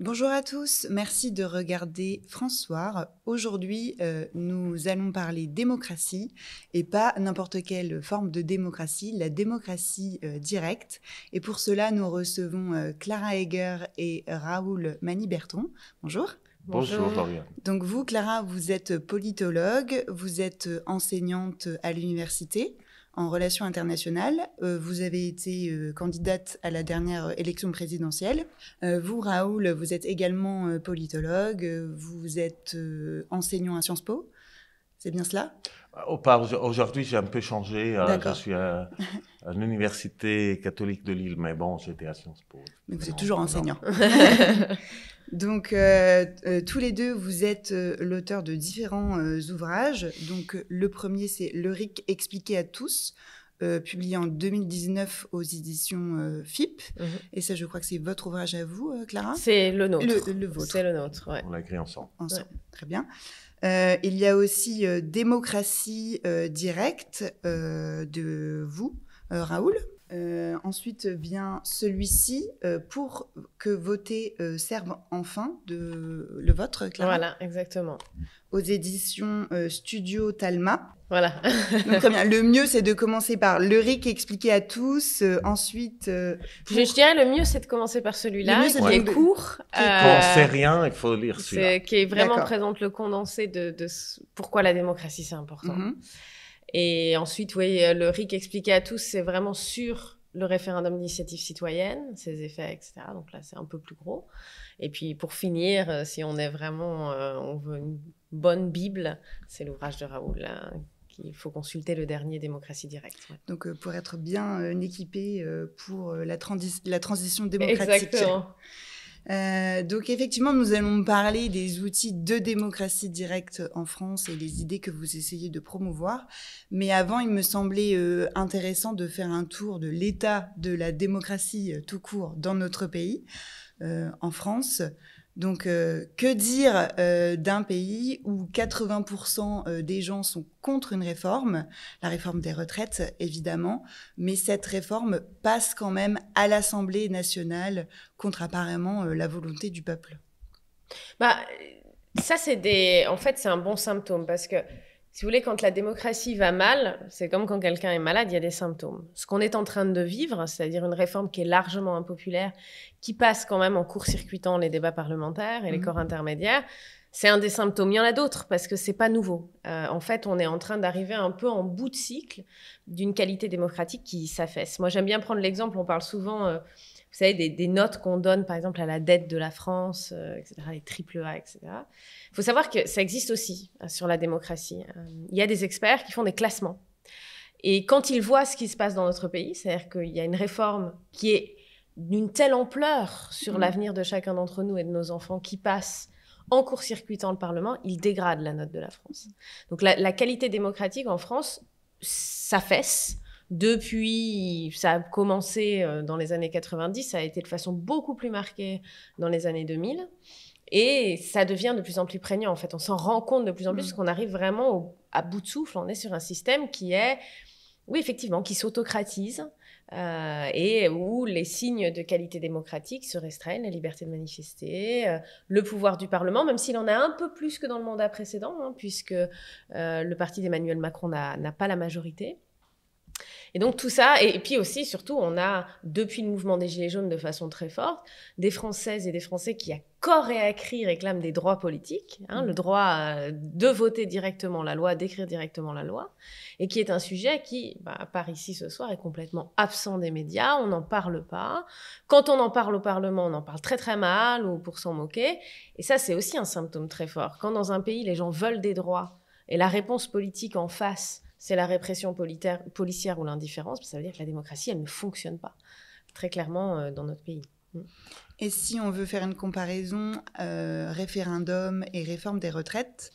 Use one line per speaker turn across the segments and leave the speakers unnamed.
Bonjour à tous, merci de regarder François. Aujourd'hui, nous allons parler démocratie et pas n'importe quelle forme de démocratie, la démocratie directe. Et pour cela, nous recevons Clara Heger et Raoul Maniberton. Bonjour.
Bonjour Lauriane.
Donc vous, Clara, vous êtes politologue, vous êtes enseignante à l'université en relations internationales. Vous avez été candidate à la dernière élection présidentielle. Vous, Raoul, vous êtes également politologue. Vous êtes enseignant à Sciences Po. C'est bien cela?
Aujourd'hui, j'ai un peu changé. Je suis à l'Université catholique de Lille, mais bon, j'étais à Sciences Po.
Mais vous êtes toujours enseignant. Donc, tous les deux, vous êtes l'auteur de différents ouvrages. Donc, le premier, c'est Le RIC expliqué à tous, publié en 2019 aux éditions FIP. Et ça, je crois que c'est votre ouvrage à vous, Clara?
C'est le nôtre.
Le vôtre.
C'est le nôtre, ouais.
On l'a écrit ensemble.
Ouais. Très bien. Il y a aussi Démocratie directe de vous, Raoul. Ensuite vient celui-ci pour que voter serve enfin le vôtre, Clara.
Voilà, exactement.
Aux éditions Studio Talma.
Voilà.
Donc, très bien. Le mieux, c'est de commencer par Le RIC expliqué à tous. Ensuite...
Je dirais le mieux, c'est de commencer par celui-là, qui est court.
Quand on ne sait rien, il faut lire celui-là.
Qui est vraiment présente le condensé de pourquoi la démocratie, c'est important. Et ensuite, oui, Le RIC expliqué à tous, c'est vraiment sur le référendum d'initiative citoyenne, ses effets, etc. Donc là, c'est un peu plus gros. Et puis, pour finir, si on est vraiment... on veut une bonne Bible, c'est l'ouvrage de Raoul, là, qu'il faut consulter, le dernier, Démocratie directe. Ouais.
Donc, pour être bien équipé pour la transition démocratique.
Exactement.
Donc, effectivement, nous allons parler des outils de démocratie directe en France et les idées que vous essayez de promouvoir. Mais avant, il me semblait intéressant de faire un tour de l'état de la démocratie tout court dans notre pays, en France. Donc, que dire d'un pays où 80% des gens sont contre une réforme, la réforme des retraites, évidemment, mais cette réforme passe quand même à l'Assemblée nationale contre apparemment la volonté du peuple?
Ça, en fait, c'est un bon symptôme parce que, si vous voulez, quand la démocratie va mal, c'est comme quand quelqu'un est malade, il y a des symptômes. Ce qu'on est en train de vivre, c'est-à-dire une réforme qui est largement impopulaire, qui passe quand même en court-circuitant les débats parlementaires et les corps intermédiaires, c'est un des symptômes. Il y en a d'autres parce que c'est pas nouveau. En fait, on est en train d'arriver un peu en bout de cycle d'une qualité démocratique qui s'affaisse. Moi, j'aime bien prendre l'exemple, on parle souvent... vous savez, des notes qu'on donne, par exemple, à la dette de la France, etc., les AAA, etc. Il faut savoir que ça existe aussi sur la démocratie. Il y a des experts qui font des classements. Et quand ils voient ce qui se passe dans notre pays, c'est-à-dire qu'il y a une réforme qui est d'une telle ampleur sur l'avenir de chacun d'entre nous et de nos enfants qui passe en court-circuitant le Parlement, ils dégradent la note de la France. Donc la qualité démocratique en France s'affaisse. Depuis, ça a commencé dans les années 90, ça a été de façon beaucoup plus marquée dans les années 2000. Et ça devient de plus en plus prégnant, en fait. On s'en rend compte de plus en plus parce qu'on arrive vraiment à bout de souffle. On est sur un système qui est, oui, effectivement, qui s'autocratise et où les signes de qualité démocratique se restreignent, la liberté de manifester, le pouvoir du Parlement, même s'il en a un peu plus que dans le mandat précédent, puisque le parti d'Emmanuel Macron n'a pas la majorité. Et donc tout ça, et puis aussi, surtout, on a, depuis le mouvement des Gilets jaunes de façon très forte, des Françaises et des Français qui, à corps et à cri, réclament des droits politiques, le droit de voter directement la loi, d'écrire directement la loi, et qui est un sujet qui, à part ici ce soir, est complètement absent des médias, on n'en parle pas. Quand on en parle au Parlement, on en parle très très mal, ou pour s'en moquer, et ça c'est aussi un symptôme très fort. Quand dans un pays, les gens veulent des droits, et la réponse politique en face, c'est la répression policière ou l'indifférence, ça veut dire que la démocratie, elle ne fonctionne pas, très clairement, dans notre pays.
Et si on veut faire une comparaison référendum et réforme des retraites,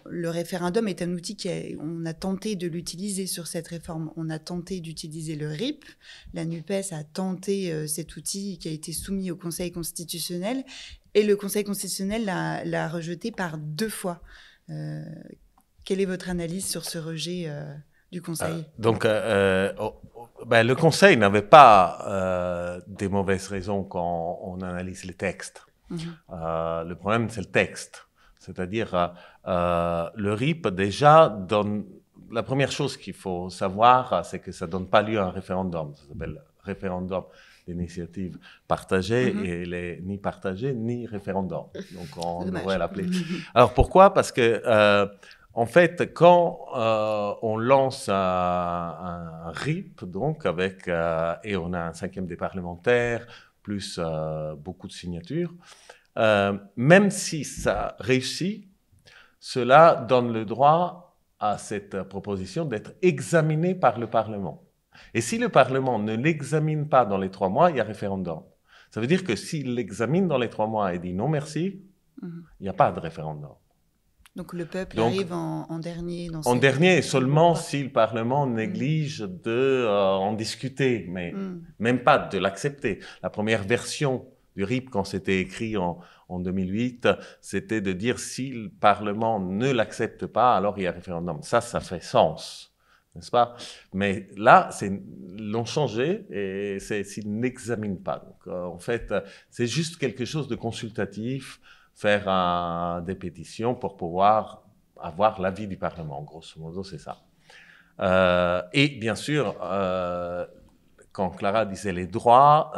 le référendum est un outil on a tenté de l'utiliser sur cette réforme. On a tenté d'utiliser le RIP. La NUPES a tenté cet outil qui a été soumis au Conseil constitutionnel. Et le Conseil constitutionnel l'a rejeté par 2 fois. Quelle est votre analyse sur ce rejet du Conseil?
Le Conseil n'avait pas des mauvaises raisons quand on analyse les textes. Le problème, c'est le texte. C'est-à-dire, le RIP, déjà, donne... La première chose qu'il faut savoir, c'est que ça ne donne pas lieu à un référendum. Ça s'appelle référendum d'initiative partagée, et il est ni partagé, ni référendum. Donc, on devrait l'appeler. Alors, pourquoi? Parce que... en fait, quand on lance un RIP, donc et on a un 5e des parlementaires, plus beaucoup de signatures, même si ça réussit, cela donne le droit à cette proposition d'être examinée par le Parlement. Et si le Parlement ne l'examine pas dans les 3 mois, il y a référendum. Ça veut dire que s'il l'examine dans les 3 mois et dit non merci, il n'y a pas de référendum.
Donc le peuple arrive en dernier dans
En dernier, seulement si le Parlement néglige d'en discuter, mais même pas de l'accepter. La première version du RIP, quand c'était écrit en 2008, c'était de dire si le Parlement ne l'accepte pas, alors il y a référendum. Ça fait sens, n'est-ce pas? Mais là, ils l'ont changé et c'est s'ils n'examinent pas. Donc, en fait, c'est juste quelque chose de consultatif, faire des pétitions pour pouvoir avoir l'avis du Parlement. Grosso modo, c'est ça. Et bien sûr, quand Clara disait les droits,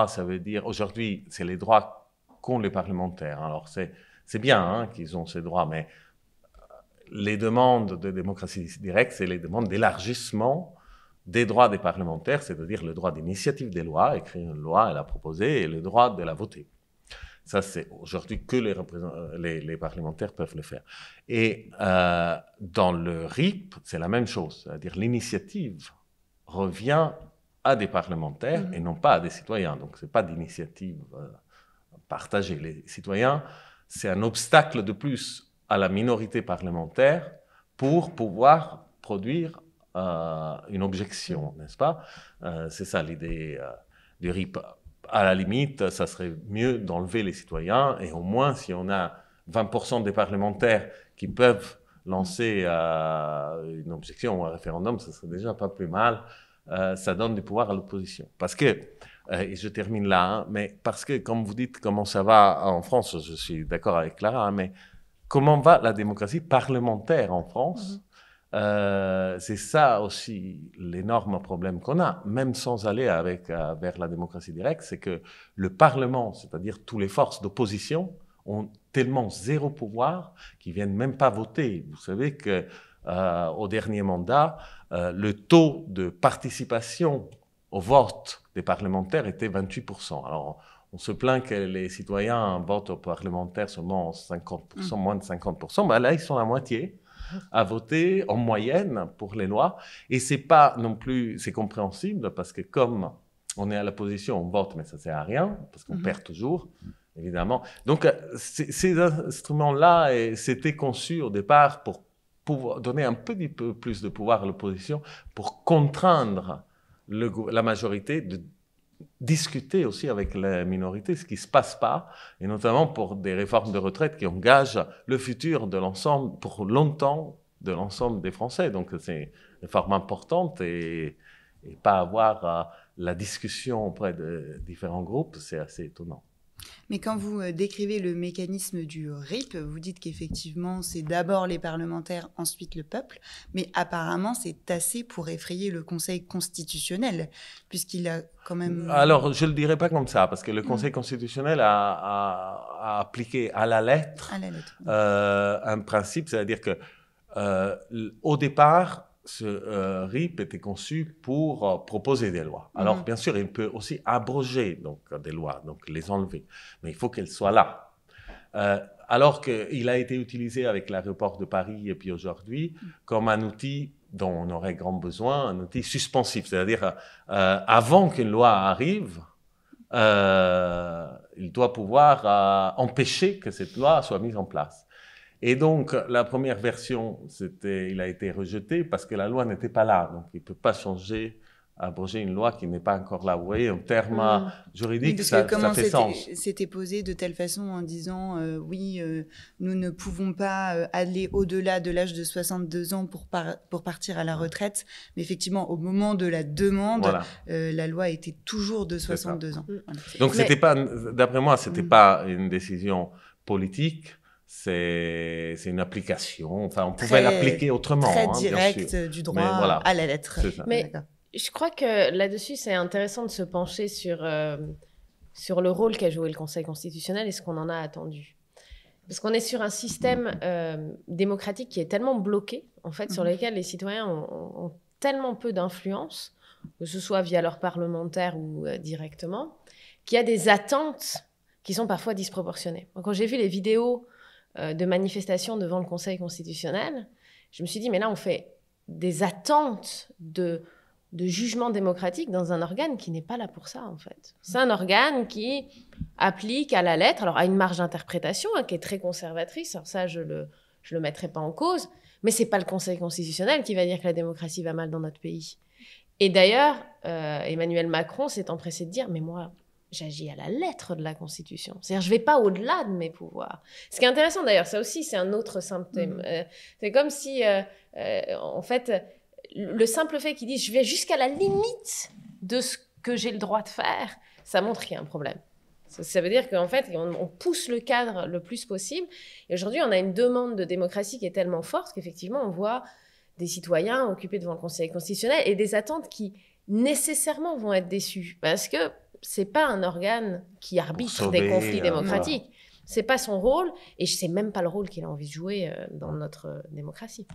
ça veut dire, aujourd'hui, c'est les droits qu'ont les parlementaires. Alors, c'est bien qu'ils ont ces droits, mais les demandes de démocratie directe, c'est les demandes d'élargissement des droits des parlementaires, c'est-à-dire le droit d'initiative des lois, écrire une loi et la proposer, et le droit de la voter. Ça, c'est aujourd'hui que les parlementaires peuvent le faire. Et dans le RIP, c'est la même chose. C'est-à-dire l'initiative revient à des parlementaires et non pas à des citoyens. Donc, ce n'est pas d'initiative partagée. Les citoyens, c'est un obstacle de plus à la minorité parlementaire pour pouvoir produire une objection, n'est-ce pas? C'est ça l'idée du RIP. À la limite, ça serait mieux d'enlever les citoyens et au moins, si on a 20% des parlementaires qui peuvent lancer une objection ou un référendum, ça serait déjà pas plus mal. Ça donne du pouvoir à l'opposition. Parce que, et je termine là, mais parce que, comme vous dites, comment ça va en France, je suis d'accord avec Clara, mais comment va la démocratie parlementaire en France? C'est ça aussi l'énorme problème qu'on a, même sans aller vers la démocratie directe, c'est que le Parlement, c'est-à-dire toutes les forces d'opposition, ont tellement zéro pouvoir qu'ils ne viennent même pas voter. Vous savez qu'au dernier mandat, le taux de participation au vote des parlementaires était 28%. Alors, on se plaint que les citoyens votent aux parlementaires seulement 50%, moins de 50%. Ben là, ils sont la moitié à voter en moyenne pour les lois. Et c'est pas non plus, c'est compréhensible parce que comme on est à l'opposition, on vote, mais ça sert à rien parce qu'on perd toujours, évidemment. Donc, ces instruments-là, c'était conçu au départ pour donner un petit peu plus de pouvoir à l'opposition, pour contraindre la majorité de discuter aussi avec la minorité, ce qui ne se passe pas, et notamment pour des réformes de retraite qui engagent le futur de l'ensemble, pour longtemps, de l'ensemble des Français. Donc c'est une réforme importante et pas avoir la discussion auprès de différents groupes, c'est assez étonnant.
Mais quand vous décrivez le mécanisme du RIP, vous dites qu'effectivement, c'est d'abord les parlementaires, ensuite le peuple, mais apparemment, c'est assez pour effrayer le Conseil constitutionnel, puisqu'il a quand même...
Alors, je ne le dirais pas comme ça, parce que le Conseil constitutionnel a appliqué à la lettre, un principe, c'est-à-dire qu'au départ, ce RIP était conçu pour proposer des lois. Alors, bien sûr, il peut aussi abroger des lois, donc les enlever. Mais il faut qu'elles soient là. Alors qu'il a été utilisé avec l'aéroport de Paris et puis aujourd'hui comme un outil dont on aurait grand besoin, un outil suspensif. C'est-à-dire, avant qu'une loi arrive, il doit pouvoir empêcher que cette loi soit mise en place. Et donc, la première version, il a été rejeté parce que la loi n'était pas là. Donc, il ne peut pas changer abroger une loi qui n'est pas encore là. Vous voyez, en termes juridiques,
oui,
ça fait sens.
C'était posé de telle façon en disant nous ne pouvons pas aller au-delà de l'âge de 62 ans pour partir à la retraite. Mais effectivement, au moment de la demande, la loi était toujours de 62 ans. Voilà.
Donc, c'était pas, d'après moi, ce n'était pas une décision politique. C'est une application. Enfin, on pouvait l'appliquer autrement.
Très direct du droit à la lettre.
Mais je crois que là-dessus, c'est intéressant de se pencher sur le rôle qu'a joué le Conseil constitutionnel et ce qu'on en a attendu. Parce qu'on est sur un système démocratique qui est tellement bloqué, en fait, sur lequel les citoyens ont tellement peu d'influence, que ce soit via leurs parlementaires ou directement, qu'il y a des attentes qui sont parfois disproportionnées. Donc, quand j'ai vu les vidéos de manifestations devant le Conseil constitutionnel, je me suis dit, mais là, on fait des attentes de jugement démocratique dans un organe qui n'est pas là pour ça, en fait. C'est un organe qui applique à la lettre, alors à une marge d'interprétation qui est très conservatrice, alors ça, je le mettrai pas en cause, mais c'est pas le Conseil constitutionnel qui va dire que la démocratie va mal dans notre pays. Et d'ailleurs, Emmanuel Macron s'est empressé de dire, mais moi, j'agis à la lettre de la Constitution. C'est-à-dire, je ne vais pas au-delà de mes pouvoirs. Ce qui est intéressant, d'ailleurs, ça aussi, c'est un autre symptôme. C'est comme si, en fait, le simple fait qu'il dise « je vais jusqu'à la limite de ce que j'ai le droit de faire », ça montre qu'il y a un problème. Ça veut dire qu'en fait, on pousse le cadre le plus possible. Et aujourd'hui, on a une demande de démocratie qui est tellement forte qu'effectivement, on voit des citoyens occupés devant le Conseil constitutionnel et des attentes qui, nécessairement, vont être déçues. Parce que c'est pas un organe qui arbitre des conflits démocratiques. C'est pas son rôle, et c'est même pas le rôle qu'il a envie de jouer dans notre démocratie.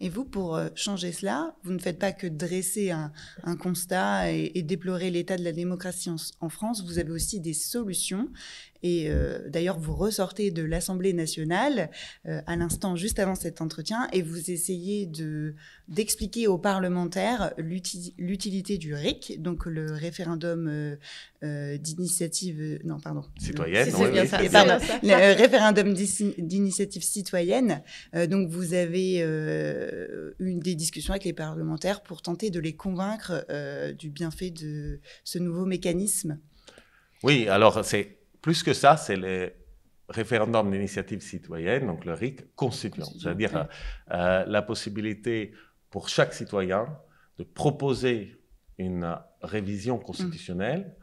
Et vous, pour changer cela, vous ne faites pas que dresser un constat et déplorer l'état de la démocratie en France, vous avez aussi des solutions. Et d'ailleurs, vous ressortez de l'Assemblée nationale à l'instant, juste avant cet entretien, et vous essayez d'expliquer aux parlementaires l'utilité du RIC, donc le référendum d'initiative... non, pardon.
Citoyenne.
C'est bien ça.
Pardon, le référendum d'initiative citoyenne. Donc, vous avez eu des discussions avec les parlementaires pour tenter de les convaincre du bienfait de ce nouveau mécanisme.
Oui, alors c'est... Plus que ça, c'est le référendum d'initiative citoyenne, donc le RIC constituant. C'est-à-dire la possibilité pour chaque citoyen de proposer une révision constitutionnelle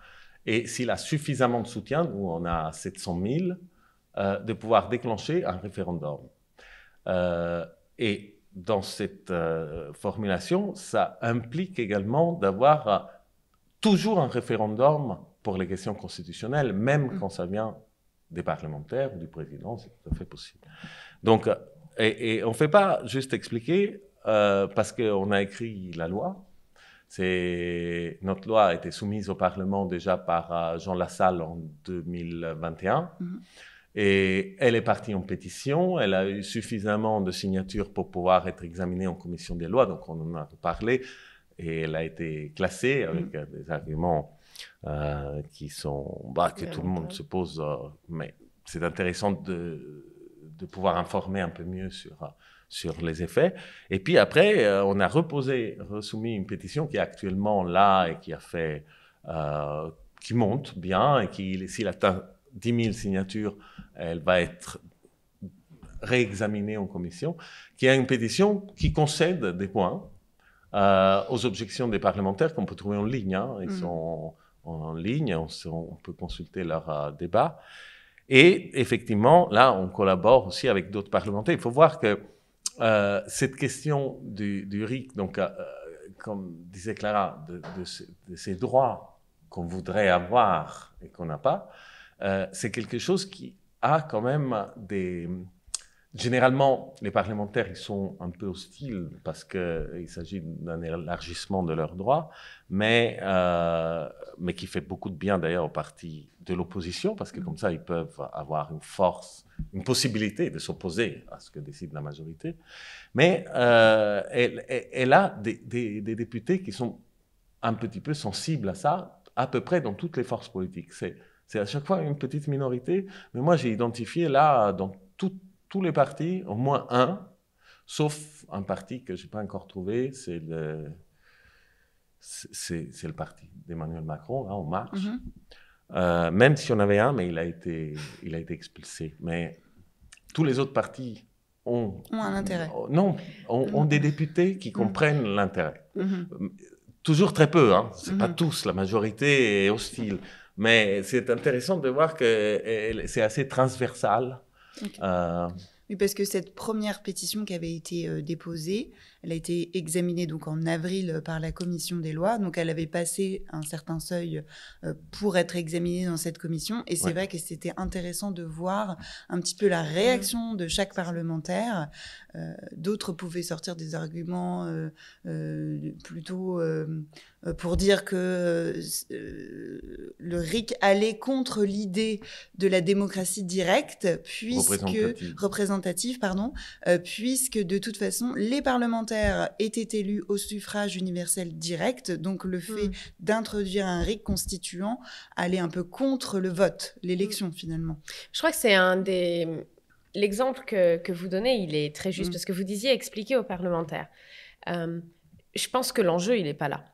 et s'il a suffisamment de soutien, nous on a 700 000, de pouvoir déclencher un référendum. Et dans cette formulation, ça implique également d'avoir toujours un référendum pour les questions constitutionnelles, même quand ça vient des parlementaires ou du président, c'est tout à fait possible. Donc, et on ne fait pas juste expliquer, parce qu'on a écrit la loi. Notre loi a été soumise au Parlement déjà par Jean Lassalle en 2021. Et elle est partie en pétition, elle a eu suffisamment de signatures pour pouvoir être examinée en commission des lois, donc on en a parlé, et elle a été classée avec des arguments qui sont, que tout le monde se pose, mais c'est intéressant de pouvoir informer un peu mieux sur les effets. Et puis après, on a resoumis une pétition qui est actuellement là et qui a fait, qui monte bien et qui, s'il atteint 10 000 signatures, elle va être réexaminée en commission, qui est une pétition qui concède des points aux objections des parlementaires qu'on peut trouver en ligne. Ils sont en ligne, on peut consulter leurs débats. Et effectivement, là, on collabore aussi avec d'autres parlementaires. Il faut voir que cette question du RIC, donc, comme disait Clara, de ces droits qu'on voudrait avoir et qu'on n'a pas, c'est quelque chose qui a quand même des... Généralement, les parlementaires, ils sont un peu hostiles parce qu'il s'agit d'un élargissement de leurs droits, mais qui fait beaucoup de bien d'ailleurs aux partis de l'opposition, parce que comme ça, ils peuvent avoir une force, une possibilité de s'opposer à ce que décide la majorité. Mais elle a des députés qui sont un petit peu sensibles à ça, à peu près dans toutes les forces politiques. C'est à chaque fois une petite minorité, mais moi j'ai identifié là, dans tous les partis, au moins un, sauf un parti que je n'ai pas encore trouvé, c'est c'est le parti d'Emmanuel Macron, là, En Marche. Même si on avait un, mais il a été expulsé. Mais tous les autres partis ont
un intérêt.
Ont des députés qui comprennent l'intérêt. Toujours très peu, hein. C'est pas tous, la majorité est hostile. Mais c'est intéressant de voir que c'est assez transversal.
Oui, parce que cette première pétition qui avait été déposée, elle a été examinée donc en avril par la commission des lois. Donc, elle avait passé un certain seuil pour être examinée dans cette commission. Et c'est vrai que c'était intéressant de voir un petit peu la réaction de chaque parlementaire. D'autres pouvaient sortir des arguments plutôt pour dire que le RIC allait contre l'idée de la démocratie directe, représentative, puisque de toute façon, les parlementaires étaient élus au suffrage universel direct, donc le fait d'introduire un RIC constituant allait un peu contre le vote, l'élection finalement.
Je crois que c'est l'exemple que vous donnez, il est très juste, parce que vous disiez expliquer aux parlementaires. Je pense que l'enjeu, il n'est pas là.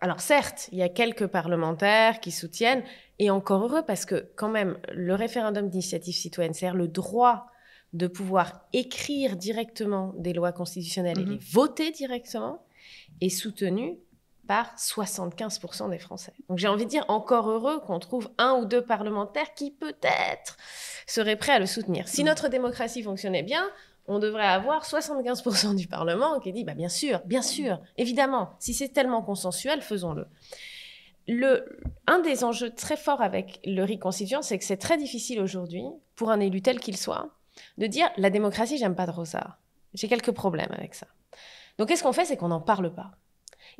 Alors certes, il y a quelques parlementaires qui soutiennent, et encore heureux, parce que quand même, le référendum d'initiative citoyenne, c'est-à-dire le droit de pouvoir écrire directement des lois constitutionnelles et les voter directement, est soutenu par 75% des Français. Donc j'ai envie de dire encore heureux qu'on trouve 1 ou 2 parlementaires qui peut-être seraient prêts à le soutenir. Si notre démocratie fonctionnait bien, on devrait avoir 75% du Parlement qui dit bien sûr, évidemment, si c'est tellement consensuel, faisons-le. Un des enjeux très forts avec le RIC constituant, c'est que c'est très difficile aujourd'hui, pour un élu tel qu'il soit, de dire « la démocratie, j'aime pas trop ça. J'ai quelques problèmes avec ça ». Donc qu'est-ce qu'on fait? C'est qu'on n'en parle pas.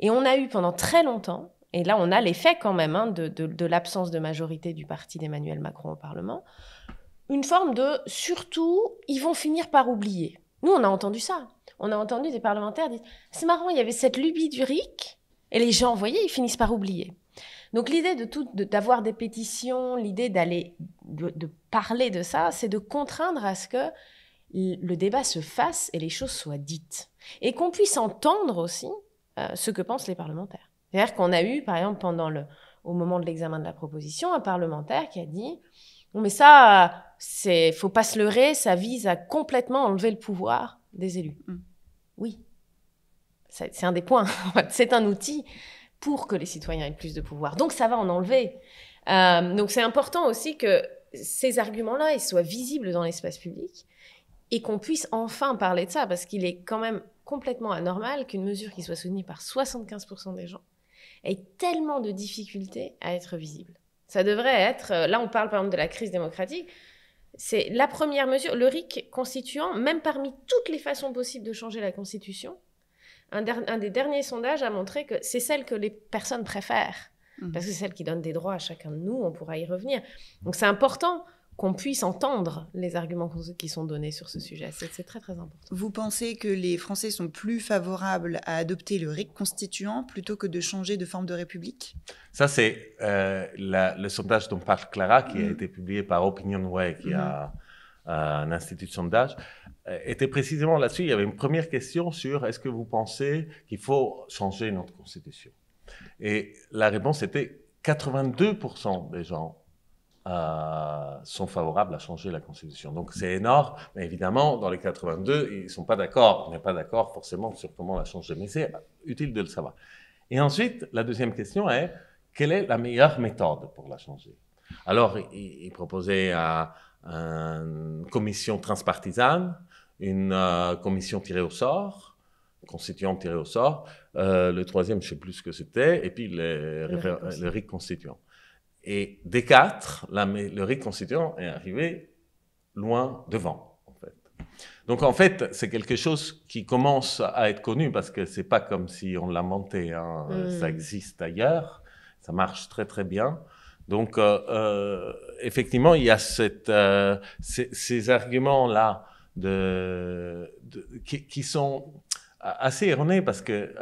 Et on a eu pendant très longtemps, et là on a l'effet quand même de l'absence de majorité du parti d'Emmanuel Macron au Parlement, une forme de « surtout, ils vont finir par oublier ». Nous, on a entendu ça. On a entendu des parlementaires dire « c'est marrant, il y avait cette lubie du RIC, et les gens, vous voyez, ils finissent par oublier ». Donc l'idée d'avoir des pétitions, l'idée de parler de ça, c'est de contraindre à ce que le débat se fasse et les choses soient dites. Et qu'on puisse entendre aussi ce que pensent les parlementaires. C'est-à-dire qu'on a eu, par exemple, au moment de l'examen de la proposition, un parlementaire qui a dit « mais ça, faut pas se leurrer, ça vise à complètement enlever le pouvoir des élus. » Oui, c'est un des points. C'est un outil pour que les citoyens aient plus de pouvoir. Donc, ça va en enlever. Donc, c'est important aussi que ces arguments-là ils soient visibles dans l'espace public et qu'on puisse enfin parler de ça, parce qu'il est quand même complètement anormal qu'une mesure qui soit soutenue par 75% des gens ait tellement de difficultés à être visible. Ça devrait être... Là, on parle par exemple de la crise démocratique. C'est la première mesure, le RIC constituant, même parmi toutes les façons possibles de changer la Constitution, un des derniers sondages a montré que c'est celle que les personnes préfèrent, parce que c'est celle qui donne des droits à chacun de nous, on pourra y revenir. Donc c'est important qu'on puisse entendre les arguments qui sont donnés sur ce sujet. C'est très, très important.
Vous pensez que les Français sont plus favorables à adopter le RIC constituant plutôt que de changer de forme de république? Ça,
c'est le sondage dont parle Clara, qui a été publié par Opinionway, qui a un institut de sondage, était précisément là-dessus. Il y avait une première question sur est-ce que vous pensez qu'il faut changer notre constitution? Et la réponse était 82% des gens sont favorables à changer la Constitution. Donc c'est énorme, mais évidemment, dans les 82, ils ne sont pas d'accord. On n'est pas d'accord forcément sur comment la changer, mais c'est utile de le savoir. Et ensuite, la deuxième question est, quelle est la meilleure méthode pour la changer? Alors, il proposait une commission transpartisane, une commission tirée au sort, constituante tirée au sort, le troisième, je ne sais plus ce que c'était, et puis le RIC constituant. Et des 4, le RIC constituant est arrivé loin devant, en fait. Donc, en fait, c'est quelque chose qui commence à être connu, parce que ce n'est pas comme si on l'a inventé, hein. Ça existe ailleurs, ça marche très, très bien. Donc, effectivement, il y a ces arguments-là qui sont assez erronés, parce que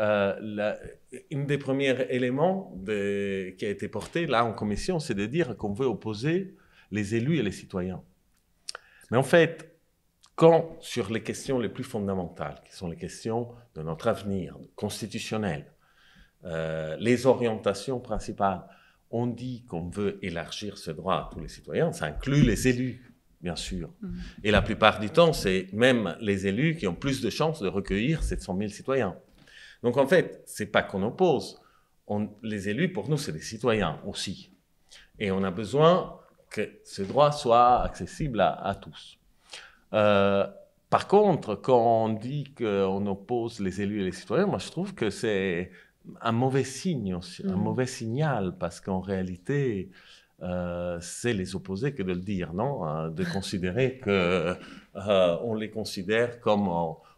une des premiers éléments qui a été porté là en commission, c'est de dire qu'on veut opposer les élus et les citoyens. Mais en fait, quand sur les questions les plus fondamentales, qui sont les questions de notre avenir constitutionnel, les orientations principales. On dit qu'on veut élargir ce droit à tous les citoyens, ça inclut les élus, bien sûr. Et la plupart du temps, c'est même les élus qui ont plus de chances de recueillir 700 000 citoyens. Donc en fait, c'est pas qu'on oppose. Les élus, pour nous, c'est des citoyens aussi. Et on a besoin que ce droit soit accessible à tous. Par contre, quand on dit qu'on oppose les élus et les citoyens, moi je trouve que c'est un mauvais signe aussi, un mauvais signal, parce qu'en réalité, c'est les opposer que de le dire, non? De considérer qu'on les considère comme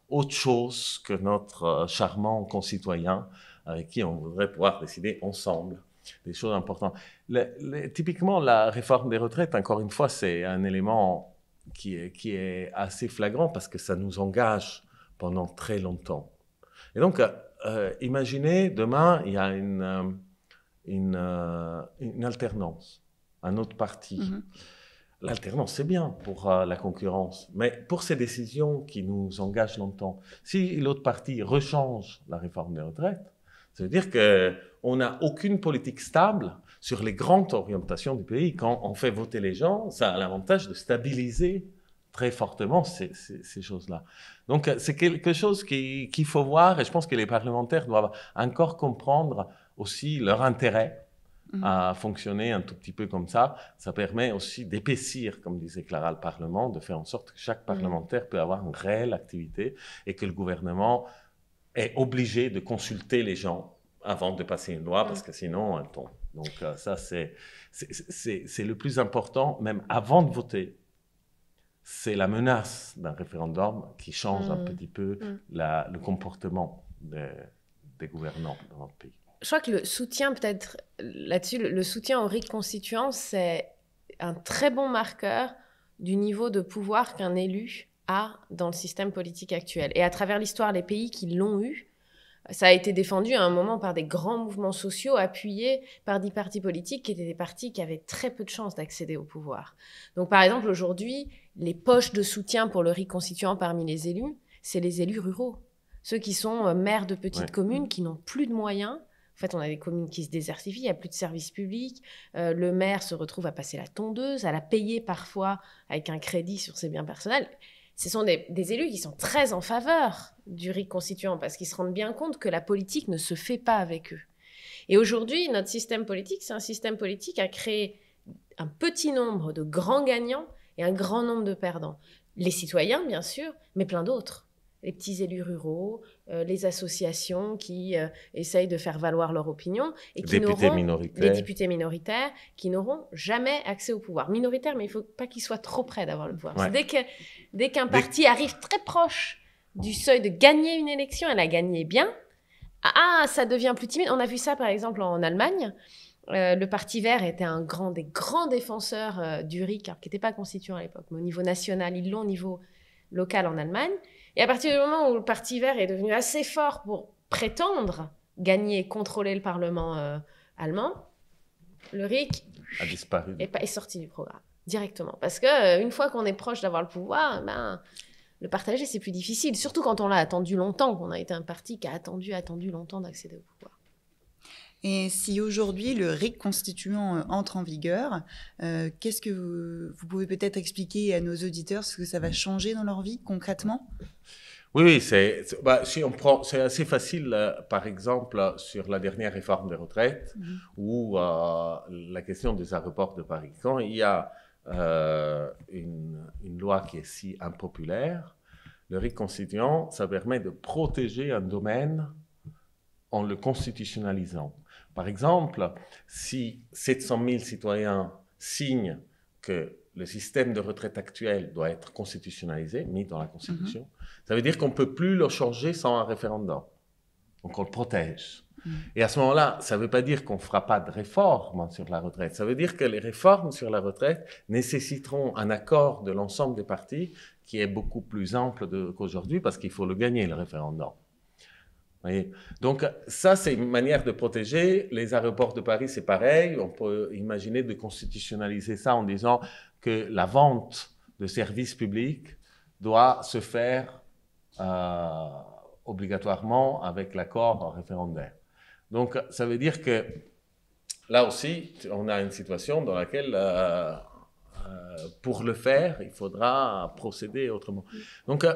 autre chose que notre charmant concitoyen avec qui on voudrait pouvoir décider ensemble des choses importantes. Typiquement, la réforme des retraites, encore une fois, c'est un élément qui est assez flagrant parce que ça nous engage pendant très longtemps. Et donc, imaginez, demain, il y a une alternance, un autre parti. L'alternance, c'est bien pour la concurrence, mais pour ces décisions qui nous engagent longtemps, si l'autre parti rechange la réforme des retraites, ça veut dire qu'on n'a aucune politique stable sur les grandes orientations du pays. Quand on fait voter les gens, ça a l'avantage de stabiliser très fortement ces choses-là. Donc, c'est quelque chose qu'il faut voir, et je pense que les parlementaires doivent encore comprendre aussi leur intérêt à fonctionner un tout petit peu comme ça. Ça permet aussi d'épaissir, comme disait Clara, le Parlement, de faire en sorte que chaque parlementaire peut avoir une réelle activité et que le gouvernement est obligé de consulter les gens avant de passer une loi, parce que sinon, elle tombe. Donc ça, c'est le plus important, même avant de voter. C'est la menace d'un référendum qui change un petit peu le comportement des gouvernants dans notre pays.
Je crois que le soutien, peut-être là-dessus, le soutien aux RIC constituants, c'est un très bon marqueur du niveau de pouvoir qu'un élu a dans le système politique actuel. Et à travers l'histoire, les pays qui l'ont eu, ça a été défendu à un moment par des grands mouvements sociaux appuyés par des partis politiques qui étaient des partis qui avaient très peu de chances d'accéder au pouvoir. Donc par exemple, aujourd'hui, les poches de soutien pour le RIC constituant parmi les élus, c'est les élus ruraux. Ceux qui sont maires de petites communes, qui n'ont plus de moyens. En fait, on a des communes qui se désertifient, il n'y a plus de services publics. Le maire se retrouve à passer la tondeuse, à la payer parfois avec un crédit sur ses biens personnels. Ce sont des élus qui sont très en faveur du RIC constituant parce qu'ils se rendent bien compte que la politique ne se fait pas avec eux. Et aujourd'hui, notre système politique, c'est un système politique à créer un petit nombre de grands gagnants et un grand nombre de perdants. Les citoyens, bien sûr, mais plein d'autres. Les petits élus ruraux, les associations qui essayent de faire valoir leur opinion et qui les députés minoritaires qui n'auront jamais accès au pouvoir. Minoritaire, mais il ne faut pas qu'ils soient trop près d'avoir le pouvoir. Dès qu'un parti arrive très proche du seuil de gagner une élection, elle a gagné bien, ça devient plus timide. On a vu ça par exemple en Allemagne. Le Parti vert était des grands défenseurs du RIC, qui n'était pas constituant à l'époque, mais au niveau national, ils l'ont au niveau local en Allemagne. Et à partir du moment où le Parti vert est devenu assez fort pour prétendre gagner et contrôler le Parlement allemand, le RIC
a disparu.
Est sorti du programme, directement. Parce qu'une fois qu'on est proche d'avoir le pouvoir, le partager, c'est plus difficile. Surtout quand on l'a attendu longtemps, qu'on a été un parti qui a attendu longtemps d'accéder au pouvoir.
Et si aujourd'hui le RIC constituant entre en vigueur, qu'est-ce que vous pouvez peut-être expliquer à nos auditeurs ce que ça va changer dans leur vie concrètement?
Oui, si on prend, c'est assez facile, par exemple, sur la dernière réforme des retraites ou la question des aéroports de Paris. Quand il y a une loi qui est si impopulaire, le RIC constituant, ça permet de protéger un domaine en le constitutionnalisant. Par exemple, si 700 000 citoyens signent que le système de retraite actuel doit être constitutionnalisé, mis dans la Constitution, ça veut dire qu'on ne peut plus le changer sans un référendum. Donc on le protège. Et à ce moment-là, ça ne veut pas dire qu'on ne fera pas de réformes sur la retraite. Ça veut dire que les réformes sur la retraite nécessiteront un accord de l'ensemble des partis qui est beaucoup plus ample qu'aujourd'hui parce qu'il faut le gagner, le référendum. Voyez. Donc ça, c'est une manière de protéger. Les aéroports de Paris, c'est pareil. On peut imaginer de constitutionnaliser ça en disant que la vente de services publics doit se faire obligatoirement avec l'accord référendaire. Donc, ça veut dire que là aussi, on a une situation dans laquelle, pour le faire, il faudra procéder autrement. Donc,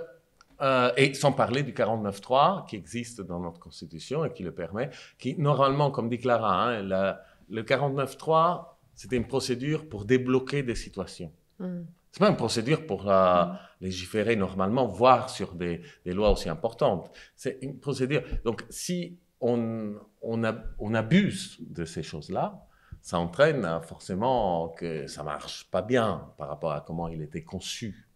et sans parler du 49.3 qui existe dans notre Constitution et qui le permet, qui normalement, comme dit Clara, hein, le 49.3, c'était une procédure pour débloquer des situations. C'est pas une procédure pour légiférer normalement, voire sur des lois aussi importantes. C'est une procédure. Donc, si on abuse de ces choses-là, ça entraîne forcément que ça marche pas bien par rapport à comment il était conçu.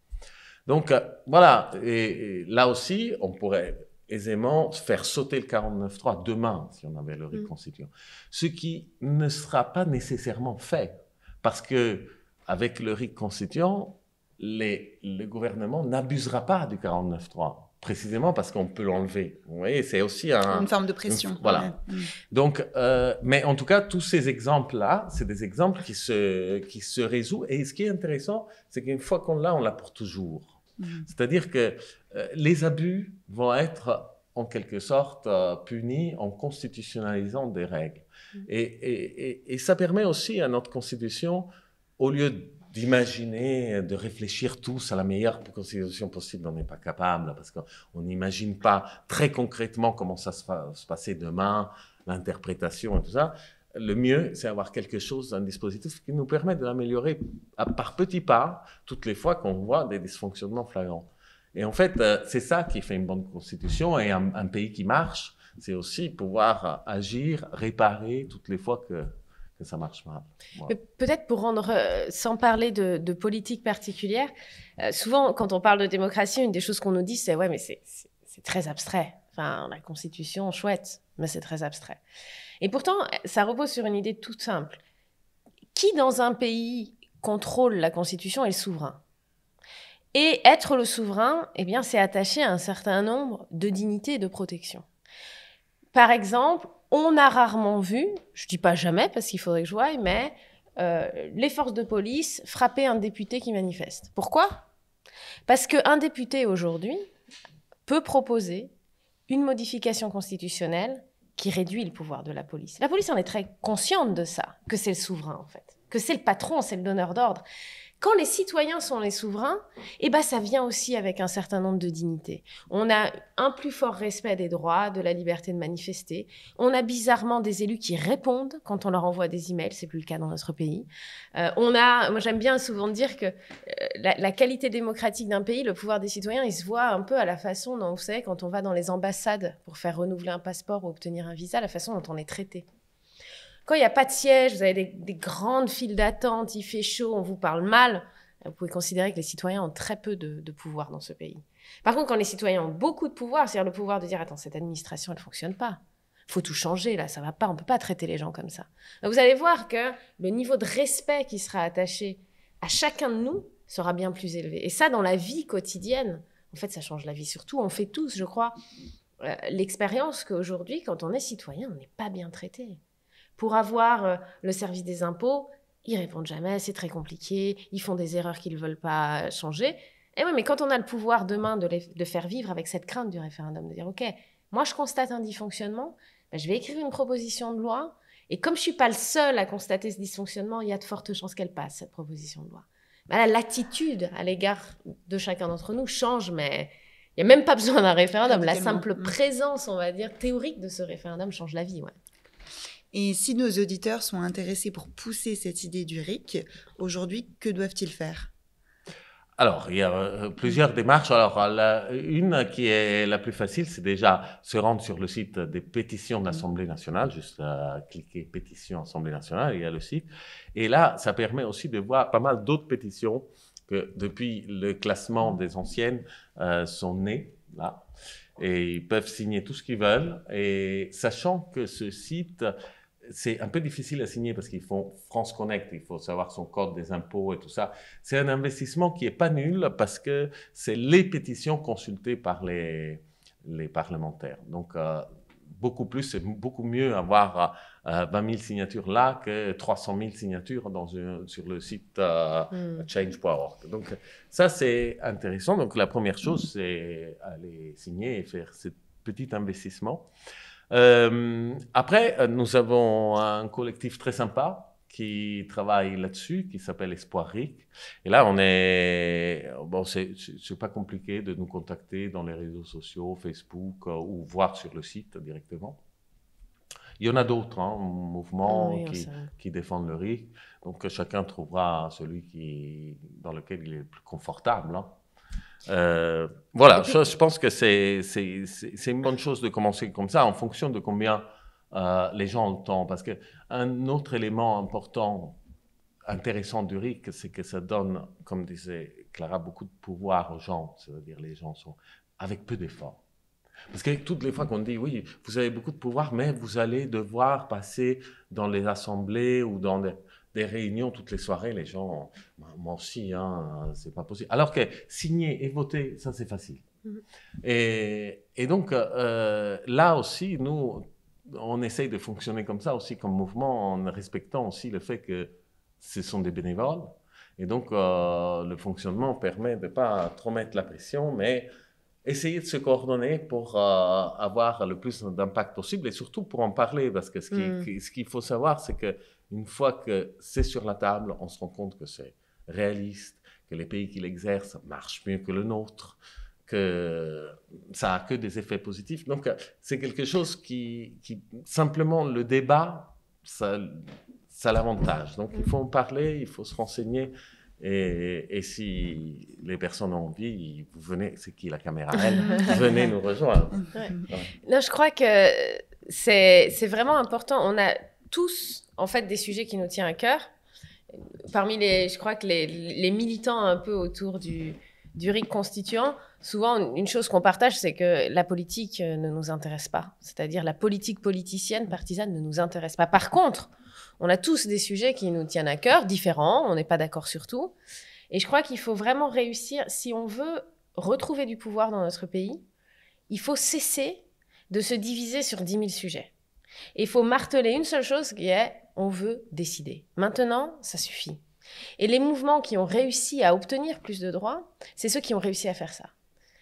Donc, voilà. Et là aussi, on pourrait aisément faire sauter le 49.3 demain, si on avait le RIC constituant. Ce qui ne sera pas nécessairement fait, parce que avec le RIC constituant, le gouvernement n'abusera pas du 49.3, précisément parce qu'on peut l'enlever. Vous voyez, c'est aussi
une forme de pression.
Voilà. Ouais. Donc, mais en tout cas, tous ces exemples-là, c'est des exemples qui se résolvent. Et ce qui est intéressant, c'est qu'une fois qu'on l'a, on l'a pour toujours. C'est-à-dire que les abus vont être en quelque sorte punis en constitutionnalisant des règles. Et ça permet aussi à notre Constitution, au lieu d'imaginer, de réfléchir tous à la meilleure constitution possible, on n'est pas capable, parce qu'on n'imagine pas très concrètement comment ça va se passer demain, l'interprétation et tout ça. Le mieux, c'est avoir quelque chose, un dispositif qui nous permet de l'améliorer par petits pas, toutes les fois qu'on voit des dysfonctionnements flagrants. Et en fait, c'est ça qui fait une bonne constitution, et un pays qui marche, c'est aussi pouvoir agir, réparer toutes les fois que ça marche mal. Voilà.
Peut-être pour rendre, sans parler de politique particulière, souvent quand on parle de démocratie, une des choses qu'on nous dit, c'est « ouais, mais c'est très abstrait. Enfin, la Constitution, chouette, mais c'est très abstrait. » Et pourtant, ça repose sur une idée toute simple. Qui dans un pays contrôle la Constitution est le souverain. Et être le souverain, eh bien, c'est attaché à un certain nombre de dignités et de protections. Par exemple, on a rarement vu, je ne dis pas jamais parce qu'il faudrait que je voie, mais les forces de police frapper un député qui manifeste. Pourquoi ? Parce qu'un député aujourd'hui peut proposer une modification constitutionnelle qui réduit le pouvoir de la police. La police en est très consciente de ça, que c'est le souverain en fait, que c'est le patron, c'est le donneur d'ordre. Quand les citoyens sont les souverains, eh ben ça vient aussi avec un certain nombre de dignités. On a un plus fort respect des droits, de la liberté de manifester. On a bizarrement des élus qui répondent quand on leur envoie des emails, c'est plus le cas dans notre pays. Moi j'aime bien souvent dire que la qualité démocratique d'un pays, le pouvoir des citoyens, il se voit un peu à la façon dont, vous savez, quand on va dans les ambassades pour faire renouveler un passeport ou obtenir un visa, la façon dont on est traité. Quand il n'y a pas de siège, vous avez des grandes files d'attente, il fait chaud, on vous parle mal, vous pouvez considérer que les citoyens ont très peu de pouvoir dans ce pays. Par contre, quand les citoyens ont beaucoup de pouvoir, c'est-à-dire le pouvoir de dire « Attends, cette administration, elle ne fonctionne pas. Il faut tout changer, là, ça ne va pas, on ne peut pas traiter les gens comme ça. » Donc, vous allez voir que le niveau de respect qui sera attaché à chacun de nous sera bien plus élevé. Et ça, dans la vie quotidienne, en fait, ça change la vie. Surtout, on fait tous, je crois, l'expérience qu'aujourd'hui, quand on est citoyen, on n'est pas bien traité. Pour avoir le service des impôts, ils répondent jamais, c'est très compliqué, ils font des erreurs qu'ils ne veulent pas changer. Et oui, mais quand on a le pouvoir demain de faire vivre avec cette crainte du référendum, de dire « Ok, moi je constate un dysfonctionnement, ben, je vais écrire une proposition de loi, et comme je ne suis pas le seul à constater ce dysfonctionnement, il y a de fortes chances qu'elle passe, cette proposition de loi. » Ben, l'attitude à l'égard de chacun d'entre nous change, mais il n'y a même pas besoin d'un référendum. La simple présence, on va dire, théorique de ce référendum change la vie, ouais.
Et si nos auditeurs sont intéressés pour pousser cette idée du RIC, aujourd'hui, que doivent-ils faire ?
Alors, il y a plusieurs démarches. Alors, une qui est la plus facile, c'est déjà se rendre sur le site des pétitions de l'Assemblée nationale, juste cliquer « Pétition Assemblée nationale », il y a le site. Et là, ça permet aussi de voir pas mal d'autres pétitions que, depuis le classement des anciennes, sont nées, là. Et ils peuvent signer tout ce qu'ils veulent. Et sachant que ce site... c'est un peu difficile à signer parce qu'il faut France Connect, il faut savoir son code des impôts et tout ça. C'est un investissement qui n'est pas nul parce que c'est les pétitions consultées par les parlementaires. Donc, c'est beaucoup mieux avoir 20 000 signatures là que 300 000 signatures sur le site change.org. Donc, ça, c'est intéressant. Donc, la première chose, c'est aller signer et faire ce petit investissement. Après, nous avons un collectif très sympa qui travaille là-dessus, qui s'appelle Espoir RIC. Et là, c'est pas compliqué de nous contacter dans les réseaux sociaux, Facebook, ou voir sur le site directement. Il y en a d'autres, mouvements qui défendent le RIC. Donc, chacun trouvera celui dans lequel il est le plus confortable. Voilà, je pense que c'est une bonne chose de commencer comme ça, en fonction de combien les gens ont le temps. Parce qu'un autre élément important, intéressant du RIC, c'est que ça donne, comme disait Clara, beaucoup de pouvoir aux gens. C'est-à-dire les gens sont avec peu d'efforts. Parce que toutes les fois qu'on dit, oui, vous avez beaucoup de pouvoir, mais vous allez devoir passer dans les assemblées ou dans des réunions toutes les soirées, les gens, moi aussi, c'est pas possible. Alors que signer et voter, ça c'est facile. Et donc, là aussi, nous, on essaye de fonctionner comme ça aussi, comme mouvement, en respectant aussi le fait que ce sont des bénévoles. Et donc, le fonctionnement permet de ne pas trop mettre la pression, mais essayer de se coordonner pour avoir le plus d'impact possible et surtout pour en parler. Parce que ce qu'il faut savoir, c'est qu'une fois que c'est sur la table, on se rend compte que c'est réaliste, que les pays qui l'exercent marchent mieux que le nôtre, que ça a que des effets positifs. Donc, c'est quelque chose qui simplement, le débat, ça a l'avantage. Donc, il faut en parler, il faut se renseigner. Et si les personnes ont envie, vous venez, c'est qui la caméra? Venez nous rejoindre.
Ouais. Non, je crois que c'est vraiment important. On a tous, en fait, des sujets qui nous tiennent à cœur. Parmi je crois que les militants un peu autour du RIC constituant, souvent, une chose qu'on partage, c'est que la politique ne nous intéresse pas. C'est-à-dire la politique politicienne, partisane, ne nous intéresse pas. Par contre, on a tous des sujets qui nous tiennent à cœur, différents, on n'est pas d'accord sur tout. Et je crois qu'il faut vraiment réussir, si on veut retrouver du pouvoir dans notre pays, il faut cesser de se diviser sur 10 000 sujets. Et il faut marteler une seule chose qui est, on veut décider. Maintenant, ça suffit. Et les mouvements qui ont réussi à obtenir plus de droits, c'est ceux qui ont réussi à faire ça.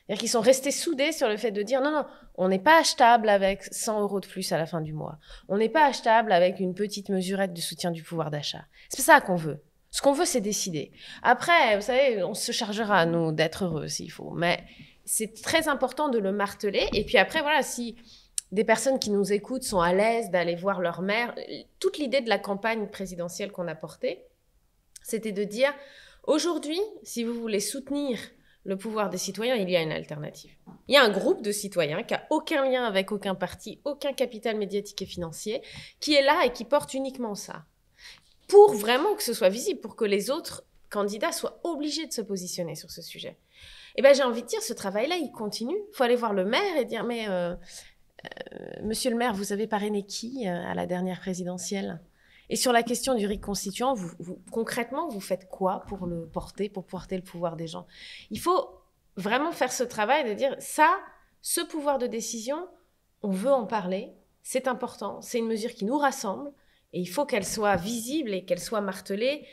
C'est-à-dire qu'ils sont restés soudés sur le fait de dire non, on n'est pas achetable avec 100 € de plus à la fin du mois. On n'est pas achetable avec une petite mesurette de soutien du pouvoir d'achat. C'est ça qu'on veut. Ce qu'on veut, c'est décider. Après, vous savez, on se chargera, nous, d'être heureux s'il faut. Mais c'est très important de le marteler. Et puis après, voilà, si des personnes qui nous écoutent sont à l'aise d'aller voir leur maire, toute l'idée de la campagne présidentielle qu'on a portée, c'était de dire, aujourd'hui, si vous voulez soutenir le pouvoir des citoyens, il y a une alternative. Il y a un groupe de citoyens qui n'a aucun lien avec aucun parti, aucun capital médiatique et financier, qui est là et qui porte uniquement ça. Pour vraiment que ce soit visible, pour que les autres candidats soient obligés de se positionner sur ce sujet. Eh bien, j'ai envie de dire, ce travail-là, il continue. Il faut aller voir le maire et dire, mais monsieur le maire, vous avez parrainé qui à la dernière présidentielle ? Et sur la question du RIC constituant, concrètement, vous faites quoi pour porter le pouvoir des gens? Il faut vraiment faire ce travail de dire, ce pouvoir de décision, on veut en parler, c'est important, c'est une mesure qui nous rassemble, et il faut qu'elle soit visible et qu'elle soit martelée.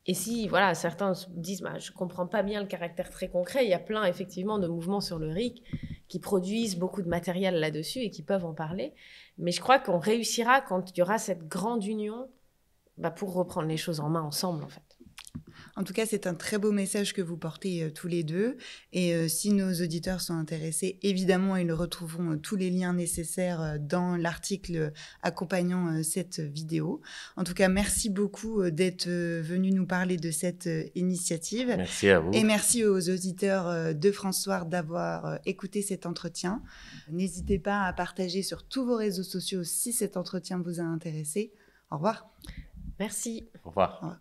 Et si, voilà, certains disent, je ne comprends pas bien le caractère très concret, il y a plein, effectivement, de mouvements sur le RIC qui produisent beaucoup de matériel là-dessus et qui peuvent en parler. Mais je crois qu'on réussira quand il y aura cette grande union pour reprendre les choses en main ensemble, en fait.
En tout cas, c'est un très beau message que vous portez tous les deux. Et si nos auditeurs sont intéressés, évidemment, ils retrouveront tous les liens nécessaires dans l'article accompagnant cette vidéo. En tout cas, merci beaucoup d'être venu nous parler de cette initiative.
Merci à vous.
Et merci aux auditeurs de France Soir d'avoir écouté cet entretien. N'hésitez pas à partager sur tous vos réseaux sociaux si cet entretien vous a intéressé. Au revoir.
Merci.
Au revoir.
Au revoir.